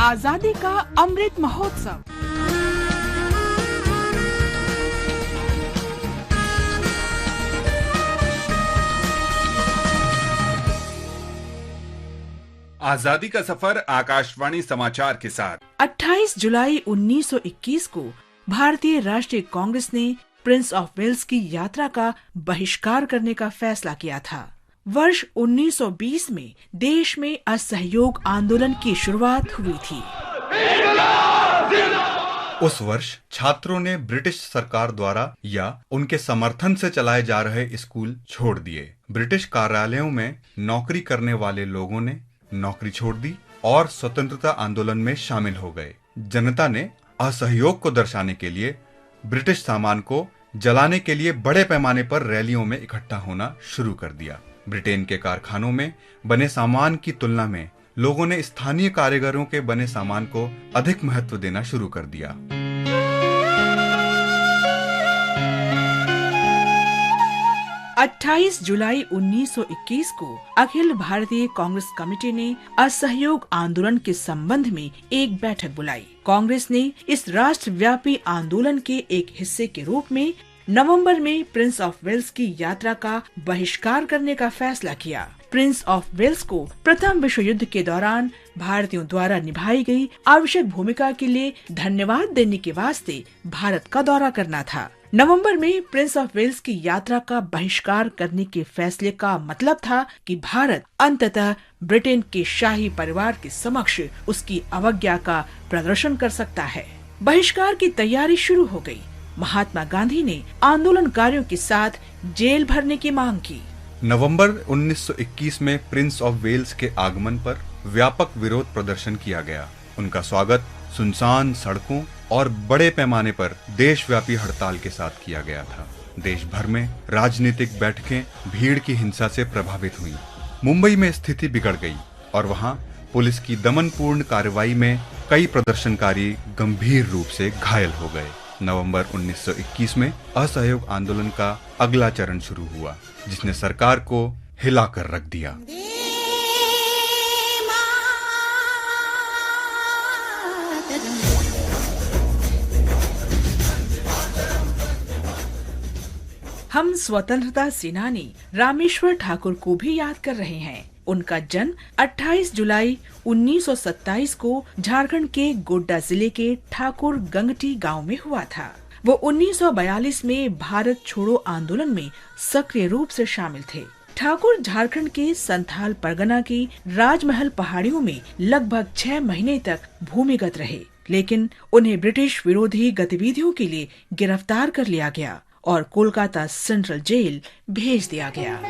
आजादी का अमृत महोत्सव। आजादी का सफर आकाशवाणी समाचार के साथ 28 जुलाई 1921 को भारतीय राष्ट्रीय कांग्रेस ने प्रिंस ऑफ वेल्स की यात्रा का बहिष्कार करने का फैसला किया था। वर्ष 1920 में देश में असहयोग आंदोलन की शुरुआत हुई थी। उस वर्ष छात्रों ने ब्रिटिश सरकार द्वारा या उनके समर्थन से चलाए जा रहे स्कूल छोड़ दिए। ब्रिटिश कार्यालयों में नौकरी करने वाले लोगों ने नौकरी छोड़ दी और स्वतंत्रता आंदोलन में शामिल हो गए। जनता ने असहयोग को दर्शाने के लिए ब्रिटिश सामान को जलाने के लिए बड़े पैमाने पर रैलियों में इकट्ठा होना शुरू कर दिया। ब्रिटेन के कारखानों में बने सामान की तुलना में लोगों ने स्थानीय कारीगरों के बने सामान को अधिक महत्व देना शुरू कर दिया। अट्ठाईस जुलाई 1921 को अखिल भारतीय कांग्रेस कमेटी ने असहयोग आंदोलन के संबंध में एक बैठक बुलाई। कांग्रेस ने इस राष्ट्रव्यापी आंदोलन के एक हिस्से के रूप में नवंबर में प्रिंस ऑफ वेल्स की यात्रा का बहिष्कार करने का फैसला किया। प्रिंस ऑफ वेल्स को प्रथम विश्व युद्ध के दौरान भारतीयों द्वारा निभाई गई आवश्यक भूमिका के लिए धन्यवाद देने के वास्ते भारत का दौरा करना था। नवंबर में प्रिंस ऑफ वेल्स की यात्रा का बहिष्कार करने के फैसले का मतलब था कि भारत अंततः ब्रिटेन के शाही परिवार के समक्ष उसकी अवज्ञा का प्रदर्शन कर सकता है। बहिष्कार की तैयारी शुरू हो गई। महात्मा गांधी ने आंदोलनकारियों के साथ जेल भरने की मांग की। नवंबर 1921 में प्रिंस ऑफ वेल्स के आगमन पर व्यापक विरोध प्रदर्शन किया गया। उनका स्वागत सुनसान सड़कों और बड़े पैमाने पर देशव्यापी हड़ताल के साथ किया गया था। देश भर में राजनीतिक बैठकें भीड़ की हिंसा से प्रभावित हुई। मुंबई में स्थिति बिगड़ गई और वहां पुलिस की दमनपूर्ण कार्रवाई में कई प्रदर्शनकारी गंभीर रूप से घायल हो गए। नवंबर 1921 में असहयोग आंदोलन का अगला चरण शुरू हुआ, जिसने सरकार को हिलाकर रख दिया। हम स्वतंत्रता सेनानी रामेश्वर ठाकुर को भी याद कर रहे हैं। उनका जन्म 28 जुलाई 1927 को झारखंड के गोड्डा जिले के ठाकुर गंगटी गांव में हुआ था। वो 1942 में भारत छोड़ो आंदोलन में सक्रिय रूप से शामिल थे। ठाकुर झारखंड के संथाल परगना की राजमहल पहाड़ियों में लगभग 6 महीने तक भूमिगत रहे, लेकिन उन्हें ब्रिटिश विरोधी गतिविधियों के लिए गिरफ्तार कर लिया गया और कोलकाता सेंट्रल जेल भेज दिया गया।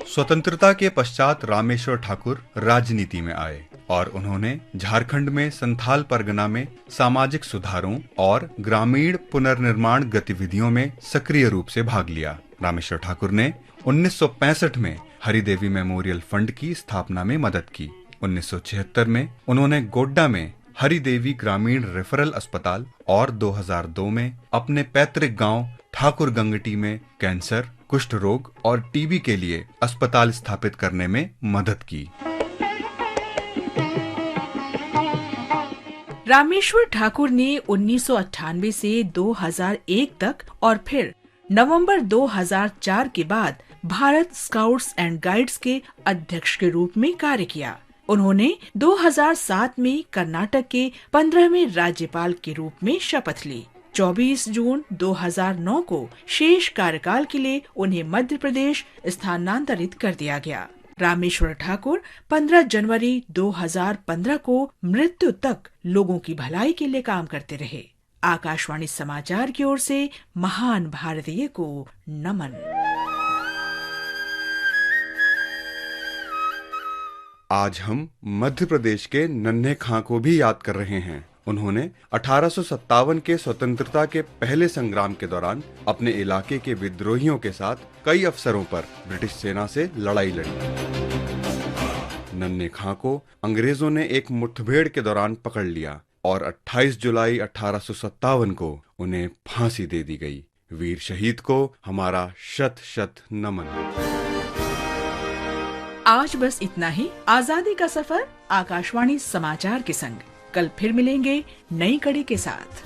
स्वतंत्रता के पश्चात रामेश्वर ठाकुर राजनीति में आए और उन्होंने झारखंड में संथाल परगना में सामाजिक सुधारों और ग्रामीण पुनर्निर्माण गतिविधियों में सक्रिय रूप से भाग लिया। रामेश्वर ठाकुर ने 1965 में हरिदेवी मेमोरियल फंड की स्थापना में मदद की। 1976 में उन्होंने गोड्डा में हरिदेवी ग्रामीण रेफरल अस्पताल और 2002 में अपने पैतृक गांव ठाकुर गंगटी में कैंसर, कुष्ठ रोग और टीबी के लिए अस्पताल स्थापित करने में मदद की। रामेश्वर ठाकुर ने 1998 से 2001 तक और फिर नवंबर 2004 के बाद भारत स्काउट्स एंड गाइड्स के अध्यक्ष के रूप में कार्य किया। उन्होंने 2007 में कर्नाटक के 15वें राज्यपाल के रूप में शपथ ली। 24 जून 2009 को शेष कार्यकाल के लिए उन्हें मध्य प्रदेश स्थानांतरित कर दिया गया। रामेश्वर ठाकुर 15 जनवरी 2015 को मृत्यु तक लोगों की भलाई के लिए काम करते रहे। आकाशवाणी समाचार की ओर से महान भारतीय को नमन। आज हम मध्य प्रदेश के नन्हे खां को भी याद कर रहे हैं। उन्होंने 1857 के स्वतंत्रता के पहले संग्राम के दौरान अपने इलाके के विद्रोहियों के साथ कई अवसरों पर ब्रिटिश सेना से लड़ाई लड़ी। नन्हे खां को अंग्रेजों ने एक मुठभेड़ के दौरान पकड़ लिया और 28 जुलाई 1857 को उन्हें फांसी दे दी गई। वीर शहीद को हमारा शत शत नमन। आज बस इतना ही। आजादी का सफर आकाशवाणी समाचार के संग। कल फिर मिलेंगे नई कड़ी के साथ।